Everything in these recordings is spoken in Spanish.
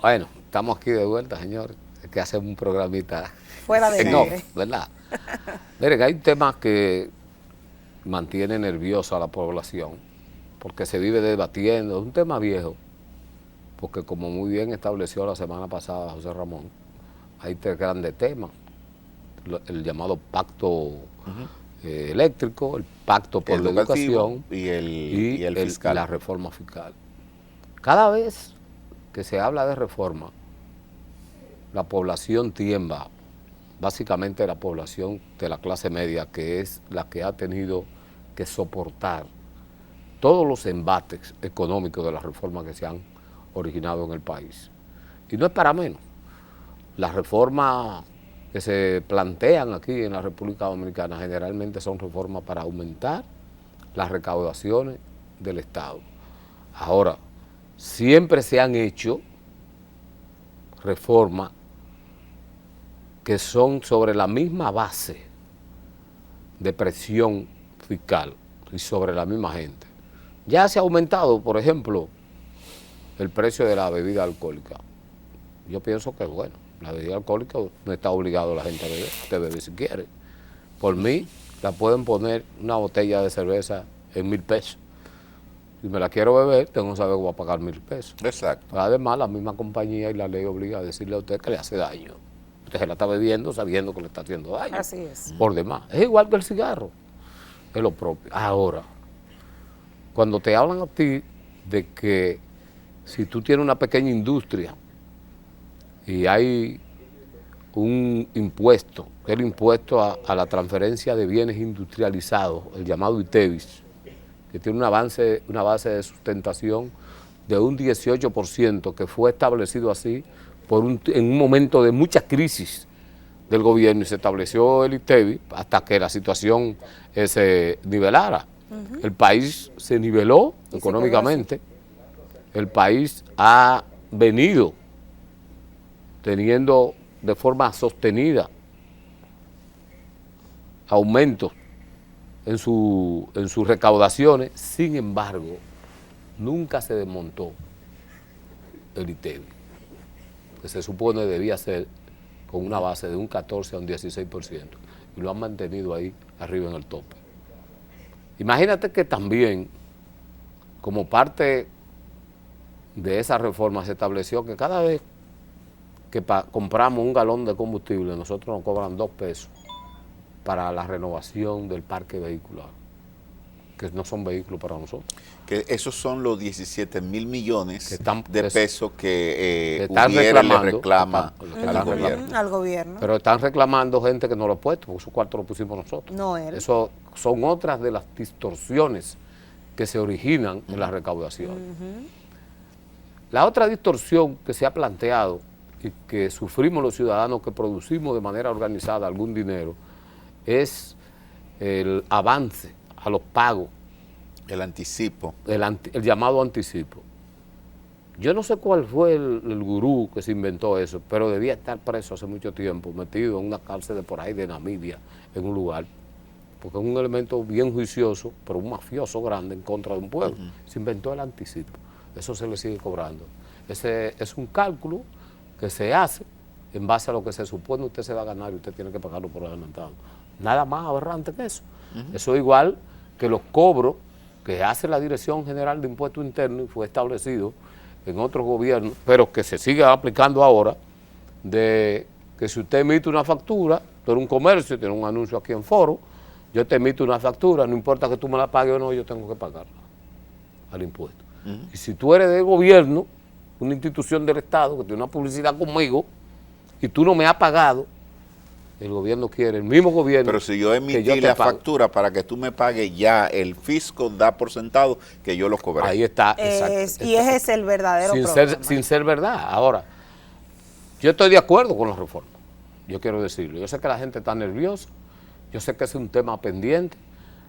Bueno, estamos aquí de vuelta, señor. Es que hacemos un programita Fuera de en off, aire. ¿verdad? Miren, hay un tema que mantiene nerviosa a la población, porque se vive debatiendo, es un tema viejo, porque como muy bien estableció la semana pasada José Ramón, hay tres grandes temas: el llamado pacto eléctrico, el pacto por la educación y el fiscal. la reforma fiscal. Cada vez que se habla de reforma, la población tiembla, básicamente la población de la clase media, que es la que ha tenido que soportar todos los embates económicos de las reformas que se han originado en el país. Y no es para menos. Las reformas que se plantean aquí en la República Dominicana generalmente son reformas para aumentar las recaudaciones del Estado. Ahora, siempre se han hecho reformas que son sobre la misma base de presión fiscal y sobre la misma gente. Ya se ha aumentado, por ejemplo, el precio de la bebida alcohólica. Yo pienso que, bueno, la bebida alcohólica no está obligado la gente a beber, usted bebe si quiere. Por mí, la pueden poner una botella de cerveza en 1,000 pesos. Si me la quiero beber, tengo que saber que voy a pagar 1,000 pesos. Exacto. Además, la misma compañía y la ley obliga a decirle a usted que le hace daño. Usted se la está bebiendo sabiendo que le está haciendo daño. Así es. Por demás. Es igual que el cigarro. Es lo propio. Ahora, cuando te hablan a ti de que si tú tienes una pequeña industria y hay un impuesto, que es el impuesto a la transferencia de bienes industrializados, el llamado ITEVIS, que tiene una base de sustentación de un 18%, que fue establecido así en un momento de mucha crisis del gobierno, y se estableció el ITEVIS hasta que la situación se nivelara. El país se niveló económicamente, el país ha venido teniendo de forma sostenida aumentos en sus recaudaciones. Sin embargo, nunca se desmontó el ITEVIS, que se supone debía ser con una base de un 14 a un 16%, y lo han mantenido ahí arriba en el tope. Imagínate que también, como parte de esa reforma, se estableció que cada vez que compramos un galón de combustible, nosotros nos cobran 2 pesos para la renovación del parque vehicular, que no son vehículos para nosotros. Que esos son los 17,000 millones de pesos que están Ubiere le reclamando, reclama al gobierno. Al gobierno. Pero están reclamando gente que no lo ha puesto, porque esos cuartos los pusimos nosotros. No él. Eso son otras de las distorsiones que se originan en la recaudación. La otra distorsión que se ha planteado y que sufrimos los ciudadanos que producimos de manera organizada algún dinero es el avance a los pagos. El anticipo. El llamado anticipo. Yo no sé cuál fue el gurú que se inventó eso, pero debía estar preso hace mucho tiempo, metido en una cárcel de por ahí de Namibia, en un lugar, porque es un elemento bien juicioso, pero un mafioso grande en contra de un pueblo. Se inventó el anticipo. Eso se le sigue cobrando. Ese es un cálculo que se hace en base a lo que se supone usted se va a ganar y usted tiene que pagarlo por adelantado. Nada más aberrante que eso. Eso es igual que los cobros que hace la Dirección General de Impuestos Internos, y fue establecido en otros gobiernos, pero que se sigue aplicando ahora, de que si usted emite una factura, tú eres un comercio, tiene un anuncio aquí en Foro, yo te emito una factura, no importa que tú me la pagues o no, yo tengo que pagarla al impuesto. Y si tú eres del gobierno, una institución del Estado que tiene una publicidad conmigo, y tú no me has pagado, el gobierno quiere, el mismo gobierno. Pero si yo emití la factura para que tú me pagues, ya el fisco da por sentado que yo lo cobré. Ahí está, Y ese es el verdadero problema. Sin ser verdad. Ahora, yo estoy de acuerdo con la reforma, yo quiero decirlo. Yo sé que la gente está nerviosa, yo sé que es un tema pendiente.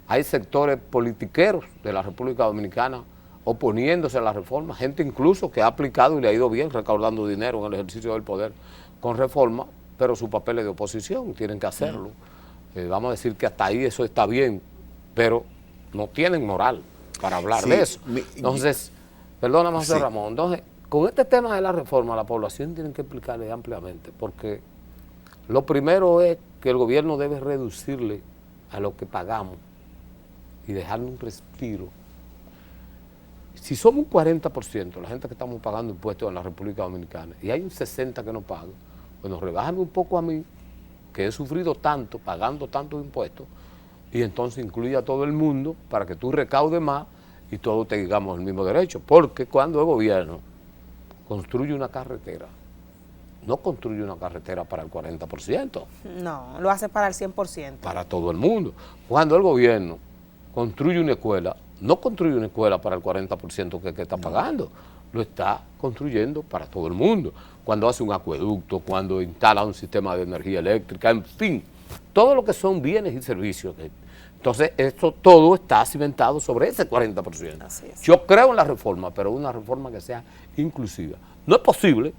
Hay sectores politiqueros de la República Dominicana oponiéndose a la reforma, gente incluso que ha aplicado y le ha ido bien recaudando dinero en el ejercicio del poder con reforma, pero su papel es de oposición, tienen que hacerlo. Vamos a decir que hasta ahí eso está bien, pero no tienen moral para hablar de eso. Entonces, perdóname, José Ramón, entonces con este tema de la reforma, la población tiene que explicarle ampliamente, porque lo primero es que el gobierno debe reducirle a lo que pagamos y dejarle un respiro. Si somos un 40%, la gente que estamos pagando impuestos en la República Dominicana, y hay un 60% que no paga, bueno, rebájame un poco a mí, que he sufrido tanto, pagando tantos impuestos, y entonces incluye a todo el mundo para que tú recaudes más y todos tengamos el mismo derecho. Porque cuando el gobierno construye una carretera, no construye una carretera para el 40%. No, lo hace para el 100%. Para todo el mundo. Cuando el gobierno construye una escuela, no construye una escuela para el 40% que está pagando, lo está construyendo para todo el mundo. Cuando hace un acueducto, cuando instala un sistema de energía eléctrica, en fin, todo lo que son bienes y servicios. Entonces, esto todo está cimentado sobre ese 40%. Así es. Yo creo en la reforma, pero una reforma que sea inclusiva. No es posible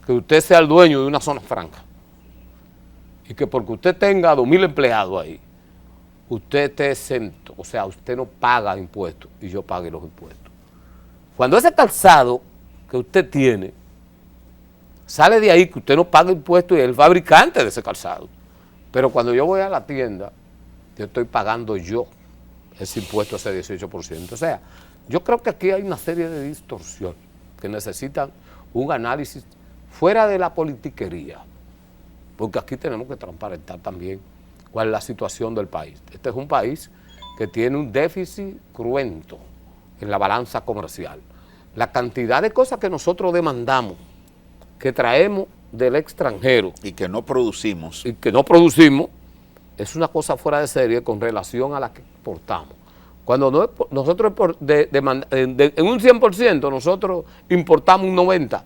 que usted sea el dueño de una zona franca y que porque usted tenga 2,000 empleados ahí, usted esté exento, o sea, usted no paga impuestos y yo pague los impuestos. Cuando ese calzado que usted tiene sale de ahí, que usted no paga impuestos y es el fabricante de ese calzado, pero cuando yo voy a la tienda, yo estoy pagando yo ese impuesto, ese 18%. O sea, yo creo que aquí hay una serie de distorsiones que necesitan un análisis fuera de la politiquería, porque aquí tenemos que transparentar también cuál es la situación del país. Este es un país que tiene un déficit cruento en la balanza comercial. La cantidad de cosas que nosotros demandamos, que traemos del extranjero y que no producimos, es una cosa fuera de serie con relación a la que exportamos. Cuando nosotros en un 100% nosotros importamos un 90%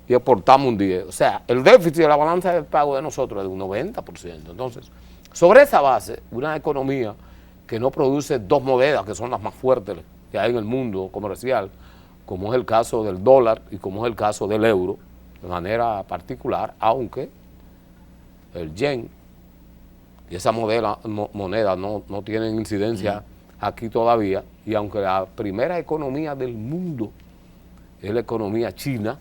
y exportamos un 10%. O sea, el déficit de la balanza de pago de nosotros es de un 90%. Entonces, sobre esa base, una economía que no produce dos monedas que son las más fuertes que hay en el mundo comercial, como es el caso del dólar y como es el caso del euro, de manera particular, aunque el yen y esa moneda no tienen incidencia aquí todavía, y aunque la primera economía del mundo es la economía china,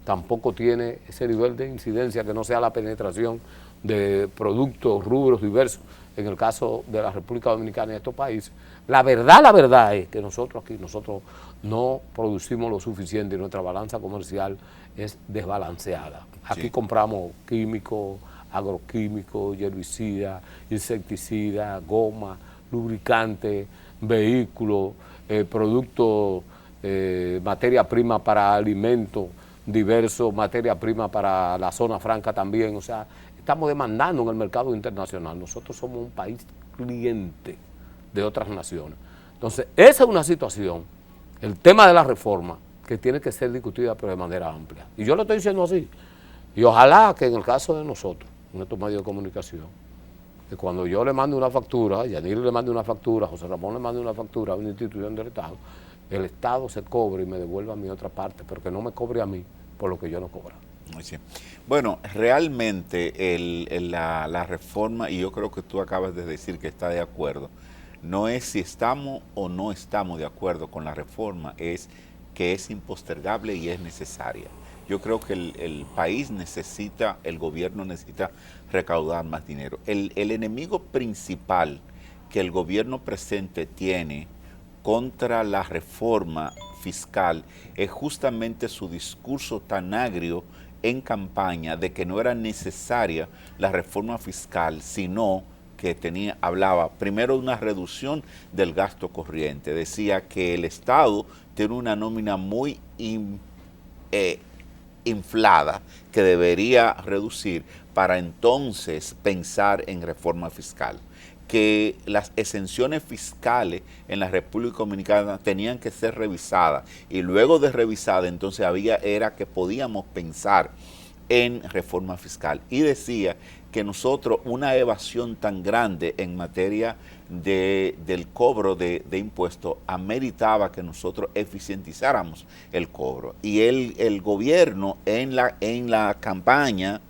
tampoco tiene ese nivel de incidencia que no sea la penetración de productos, rubros diversos, en el caso de la República Dominicana y estos países. La verdad es que nosotros no producimos lo suficiente y nuestra balanza comercial es desbalanceada. Aquí compramos químicos, agroquímicos, herbicidas, insecticidas, goma, lubricantes, vehículos, productos, materia prima para alimentos diversos, materia prima para la zona franca también. O sea, estamos demandando en el mercado internacional. Nosotros somos un país cliente de otras naciones. Entonces, esa es una situación, el tema de la reforma, que tiene que ser discutida pero de manera amplia. Y yo lo estoy diciendo así. Y ojalá que en el caso de nosotros, en estos medios de comunicación, que cuando yo le mando una factura, Yanir le mande una factura, José Ramón le mande una factura a una institución del Estado, el Estado se cobre y me devuelva a mi otra parte, pero que no me cobre a mí por lo que yo no cobro. Sí. Bueno, realmente la reforma, y yo creo que tú acabas de decir que está de acuerdo, no es si estamos o no estamos de acuerdo con la reforma, es que es impostergable y es necesaria. Yo creo que el país necesita, el gobierno necesita recaudar más dinero. El enemigo principal que el gobierno presente tiene contra la reforma fiscal es justamente su discurso tan agrio en campaña de que no era necesaria la reforma fiscal, sino que hablaba primero de una reducción del gasto corriente. Decía que el Estado tiene una nómina muy inflada que debería reducir para entonces pensar en reforma fiscal. Que las exenciones fiscales en la República Dominicana tenían que ser revisadas y luego de revisadas entonces era que podíamos pensar en reforma fiscal. Y decía que nosotros una evasión tan grande en materia del cobro de impuestos ameritaba que nosotros eficientizáramos el cobro. Y el gobierno en la campaña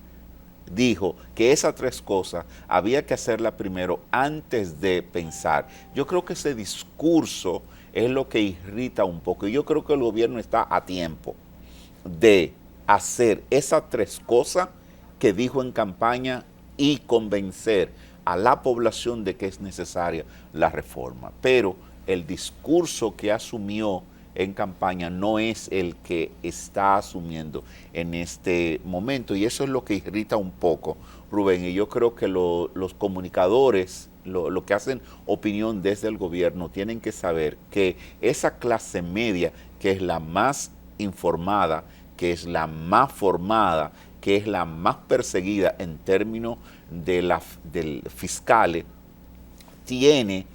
dijo que esas tres cosas había que hacerlas primero antes de pensar. Yo creo que ese discurso es lo que irrita un poco. Y yo creo que el gobierno está a tiempo de hacer esas tres cosas que dijo en campaña y convencer a la población de que es necesaria la reforma. Pero el discurso que asumió en campaña no es el que está asumiendo en este momento, y eso es lo que irrita un poco, Rubén. Y yo creo que los comunicadores, lo que hacen opinión desde el gobierno, tienen que saber que esa clase media, que es la más informada, que es la más formada, que es la más perseguida en términos del fiscales, tiene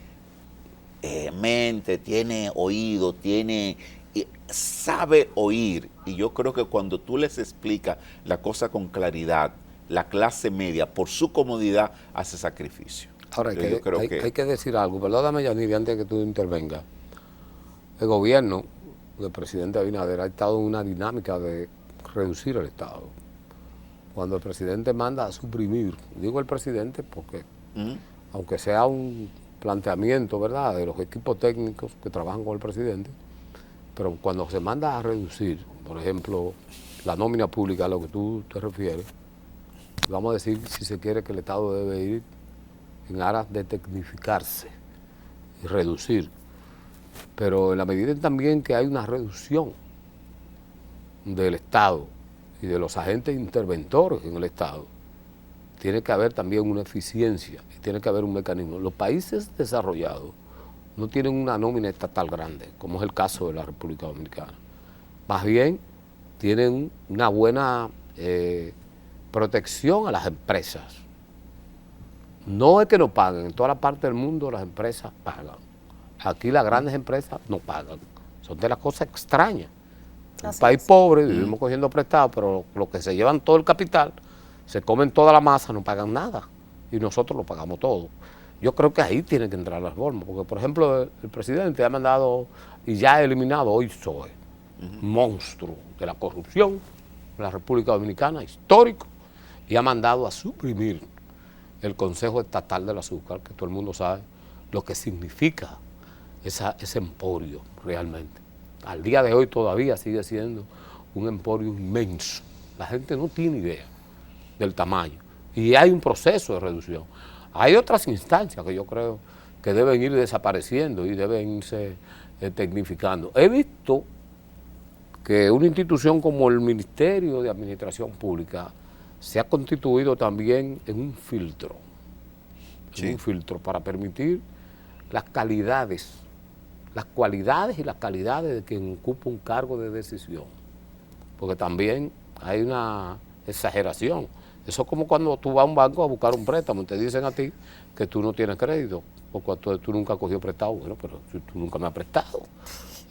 mente, tiene oído, sabe oír. Y yo creo que cuando tú les explicas la cosa con claridad, la clase media, por su comodidad, hace sacrificio. Ahora, hay que decir algo. Perdóname, Yaniri, antes de que tú intervengas. El gobierno del presidente Abinader ha estado en una dinámica de reducir el Estado. Cuando el presidente manda a suprimir, digo el presidente porque, aunque sea un planteamiento, ¿verdad?, de los equipos técnicos que trabajan con el presidente, pero cuando se manda a reducir, por ejemplo, la nómina pública, a lo que tú te refieres, vamos a decir, si se quiere, que el Estado debe ir en aras de tecnificarse y reducir, pero en la medida también que hay una reducción del Estado y de los agentes interventores en el Estado, tiene que haber también una eficiencia y tiene que haber un mecanismo. Los países desarrollados no tienen una nómina estatal grande, como es el caso de la República Dominicana. Más bien, tienen una buena protección a las empresas. No es que no paguen, en toda la parte del mundo las empresas pagan. Aquí las grandes empresas no pagan. Son de las cosas extrañas. Un país pobre, vivimos cogiendo prestado, pero los que se llevan todo el capital, se comen toda la masa, no pagan nada. Y nosotros lo pagamos todo. Yo creo que ahí tiene que entrar la reforma, porque por ejemplo el presidente ha mandado y ya ha eliminado hoy SOE, monstruo de la corrupción en la República Dominicana, histórico, y ha mandado a suprimir el Consejo Estatal del Azúcar, que todo el mundo sabe lo que significa ese emporio realmente. Al día de hoy todavía sigue siendo un emporio inmenso. La gente no tiene idea del tamaño. Y hay un proceso de reducción. Hay otras instancias que yo creo que deben ir desapareciendo y deben irse tecnificando. He visto que una institución como el Ministerio de Administración Pública se ha constituido también en un filtro. Sí. Un filtro para permitir las cualidades y las calidades de quien ocupa un cargo de decisión. Porque también hay una exageración. Eso es como cuando tú vas a un banco a buscar un préstamo y te dicen a ti que tú no tienes crédito, porque tú nunca has cogido prestado. Bueno, pero si tú nunca me has prestado.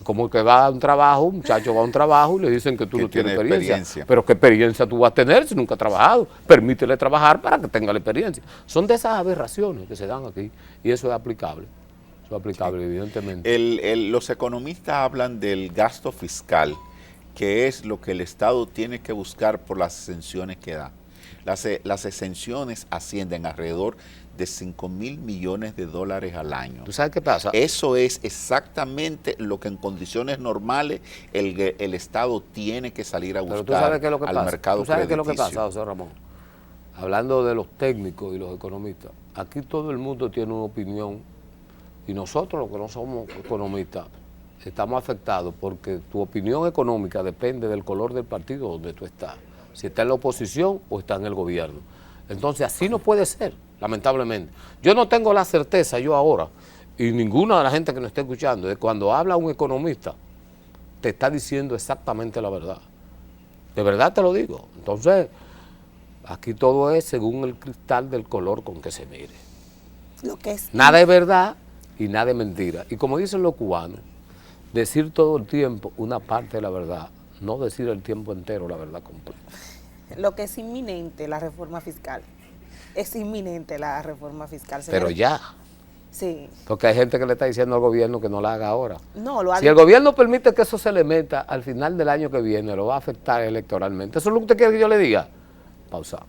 Como que va a un trabajo, un muchacho va a un trabajo y le dicen que tú no tienes experiencia. Pero ¿qué experiencia tú vas a tener si nunca has trabajado? Permítele trabajar para que tenga la experiencia. Son de esas aberraciones que se dan aquí y eso es aplicable. Eso es aplicable, sí, evidentemente. Los economistas hablan del gasto fiscal, que es lo que el Estado tiene que buscar por las exenciones que da. Las exenciones ascienden alrededor de 5.000 millones de dólares al año. ¿Tú sabes qué pasa? Eso es exactamente lo que en condiciones normales el Estado tiene que salir a buscar. Pero tú sabes qué es lo que al pasa. mercado ¿Tú sabes qué es lo que crediticio? pasa, José Ramón? Hablando de los técnicos y los economistas, aquí todo el mundo tiene una opinión y nosotros los que no somos economistas estamos afectados porque tu opinión económica depende del color del partido donde tú estás. Si está en la oposición o está en el gobierno. Entonces así no puede ser, lamentablemente. Yo no tengo la certeza, yo ahora, y ninguna de la gente que nos esté escuchando, de cuando habla un economista, te está diciendo exactamente la verdad. De verdad te lo digo. Entonces, aquí todo es según el cristal del color con que se mire. Lo que es nada es verdad y nada es mentira. Y como dicen los cubanos, decir todo el tiempo una parte de la verdad, no decir el tiempo entero la verdad completa. Lo que es inminente, la reforma fiscal. Es inminente la reforma fiscal. Pero ya. Sí. Porque hay gente que le está diciendo al gobierno que no la haga ahora. No, lo ha Si el gobierno permite que eso se le meta al final del año que viene, lo va a afectar electoralmente. ¿Eso es lo que usted quiere que yo le diga? Pausa.